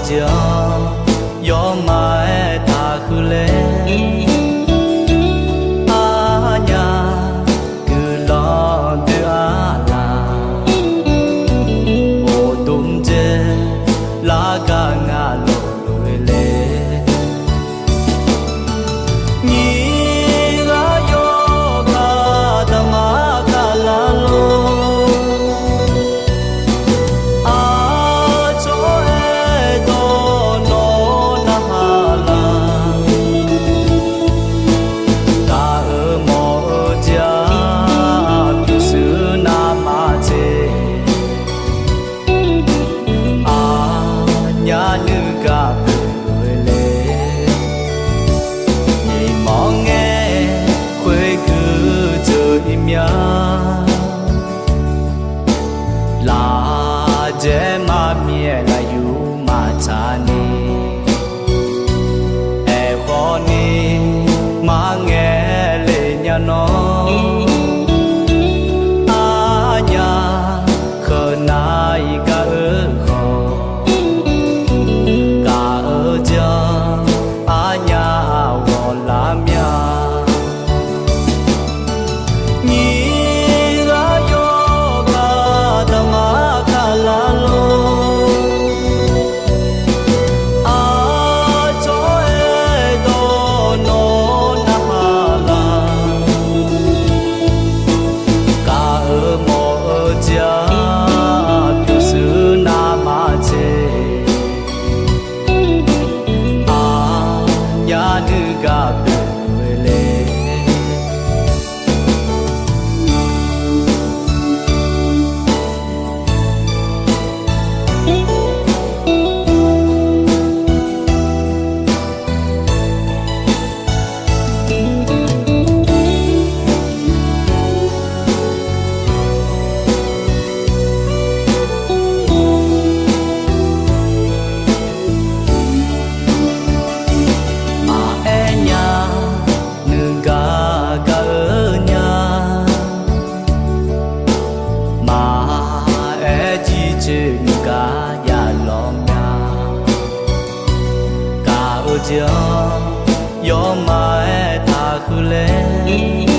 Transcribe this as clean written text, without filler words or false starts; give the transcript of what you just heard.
giờ gió mai ta khư lên à nhà cứ lo từ à là bộ tung chê lá cả ngà lội lên nhị gà gió cả tâm á cả lá lô là dễ mà mía là yêu mà cha ni e khó ni mà nghe lệ nhà nó à nhà khờ nai cả ở khó cả ở giờ à nhà gọi là mía gió mai ta khư lên